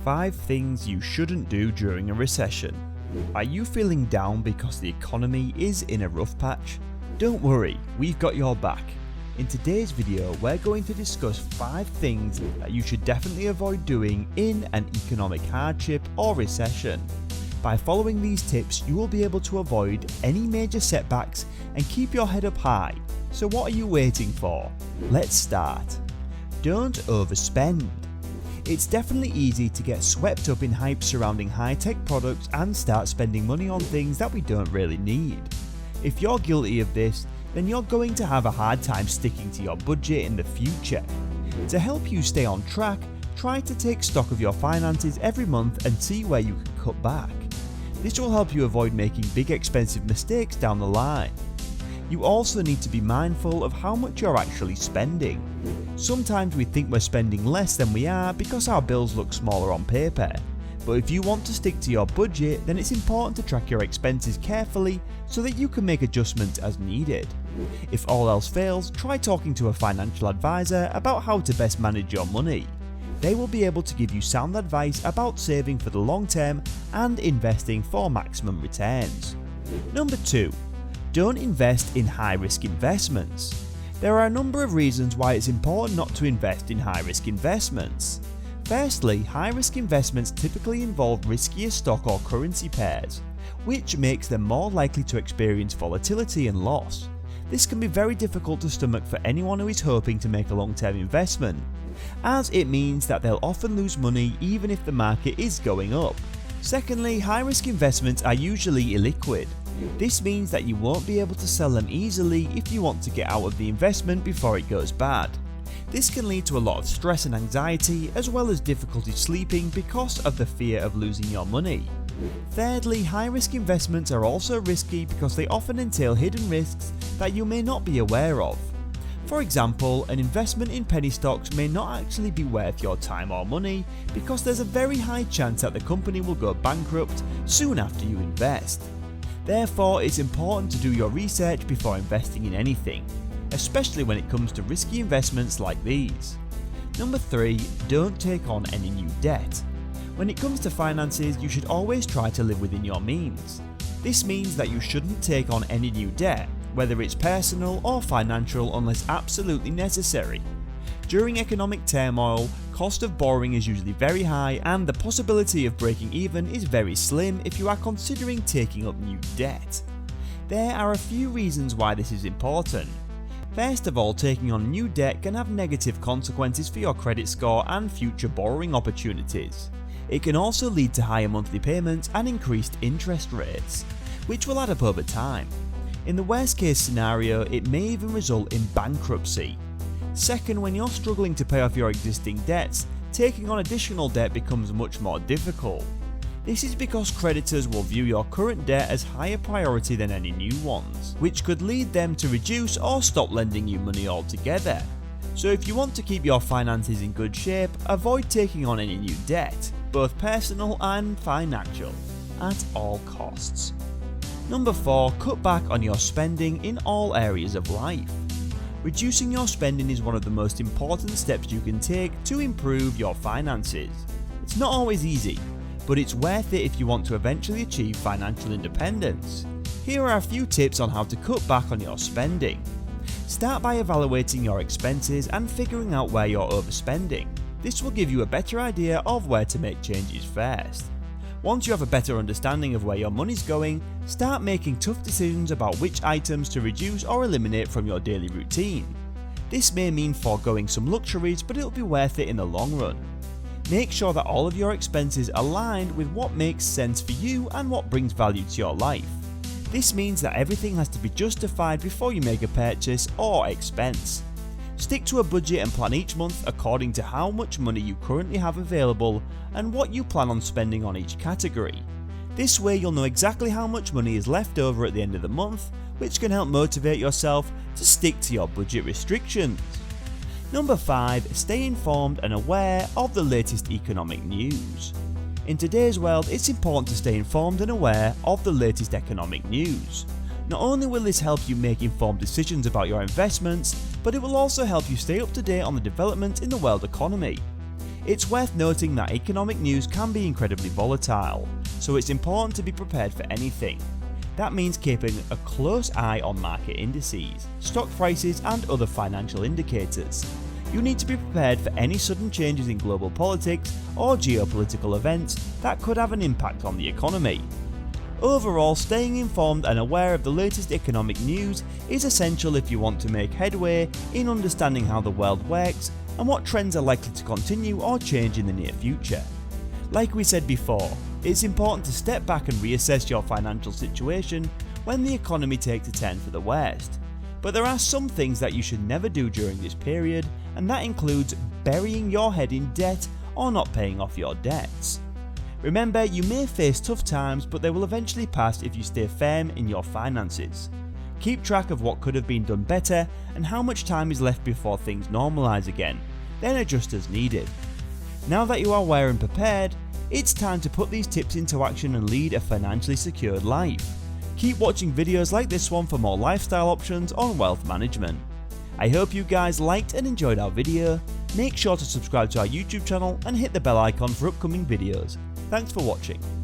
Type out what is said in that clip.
5 things you shouldn't do during a recession. Are you feeling down because the economy is in a rough patch? Don't worry, we've got your back. In today's video, we're going to discuss 5 things that you should definitely avoid doing in an economic hardship or recession. By following these tips, you will be able to avoid any major setbacks and keep your head up high. So what are you waiting for? Let's start. Don't overspend. It's definitely easy to get swept up in hype surrounding high-tech products and start spending money on things that we don't really need. If you're guilty of this, then you're going to have a hard time sticking to your budget in the future. To help you stay on track, try to take stock of your finances every month and see where you can cut back. This will help you avoid making big expensive mistakes down the line. You also need to be mindful of how much you're actually spending. Sometimes we think we're spending less than we are because our bills look smaller on paper. But if you want to stick to your budget, then it's important to track your expenses carefully so that you can make adjustments as needed. If all else fails, try talking to a financial advisor about how to best manage your money. They will be able to give you sound advice about saving for the long term and investing for maximum returns. Number 2. Don't invest in high-risk investments. There are a number of reasons why it's important not to invest in high-risk investments. Firstly, high-risk investments typically involve riskier stock or currency pairs, which makes them more likely to experience volatility and loss. This can be very difficult to stomach for anyone who is hoping to make a long-term investment, as it means that they'll often lose money even if the market is going up. Secondly, high-risk investments are usually illiquid. This means that you won't be able to sell them easily if you want to get out of the investment before it goes bad. This can lead to a lot of stress and anxiety, as well as difficulty sleeping because of the fear of losing your money. Thirdly, high-risk investments are also risky because they often entail hidden risks that you may not be aware of. For example, an investment in penny stocks may not actually be worth your time or money because there's a very high chance that the company will go bankrupt soon after you invest. Therefore, it's important to do your research before investing in anything, especially when it comes to risky investments like these. Number 3. Don't take on any new debt. When it comes to finances, you should always try to live within your means. This means that you shouldn't take on any new debt, whether it's personal or financial, unless absolutely necessary. During economic turmoil, cost of borrowing is usually very high and the possibility of breaking even is very slim if you are considering taking up new debt. There are a few reasons why this is important. First of all, taking on new debt can have negative consequences for your credit score and future borrowing opportunities. It can also lead to higher monthly payments and increased interest rates, which will add up over time. In the worst case scenario, it may even result in bankruptcy. Second, when you're struggling to pay off your existing debts, taking on additional debt becomes much more difficult. This is because creditors will view your current debt as higher priority than any new ones, which could lead them to reduce or stop lending you money altogether. So if you want to keep your finances in good shape, avoid taking on any new debt, both personal and financial, at all costs. Number 4. Cut back on your spending in all areas of life. Reducing your spending is one of the most important steps you can take to improve your finances. It's not always easy, but it's worth it if you want to eventually achieve financial independence. Here are a few tips on how to cut back on your spending. Start by evaluating your expenses and figuring out where you're overspending. This will give you a better idea of where to make changes first. Once you have a better understanding of where your money's going, start making tough decisions about which items to reduce or eliminate from your daily routine. This may mean foregoing some luxuries, but it'll be worth it in the long run. Make sure that all of your expenses are aligned with what makes sense for you and what brings value to your life. This means that everything has to be justified before you make a purchase or expense. Stick to a budget and plan each month according to how much money you currently have available and what you plan on spending on each category. This way you'll know exactly how much money is left over at the end of the month, which can help motivate yourself to stick to your budget restrictions. Number 5. Stay informed and aware of the latest economic news. In today's world, it's important to stay informed and aware of the latest economic news. Not only will this help you make informed decisions about your investments, but it will also help you stay up to date on the developments in the world economy. It's worth noting that economic news can be incredibly volatile, so it's important to be prepared for anything. That means keeping a close eye on market indices, stock prices and other financial indicators. You need to be prepared for any sudden changes in global politics or geopolitical events that could have an impact on the economy. Overall, staying informed and aware of the latest economic news is essential if you want to make headway in understanding how the world works and what trends are likely to continue or change in the near future. Like we said before, it's important to step back and reassess your financial situation when the economy takes a turn for the worst. But there are some things that you should never do during this period, and that includes burying your head in debt or not paying off your debts. Remember, you may face tough times, but they will eventually pass if you stay firm in your finances. Keep track of what could have been done better and how much time is left before things normalise again, then adjust as needed. Now that you are aware and prepared, it's time to put these tips into action and lead a financially secured life. Keep watching videos like this one for more lifestyle options on wealth management. I hope you guys liked and enjoyed our video. Make sure to subscribe to our YouTube channel and hit the bell icon for upcoming videos. Thanks for watching.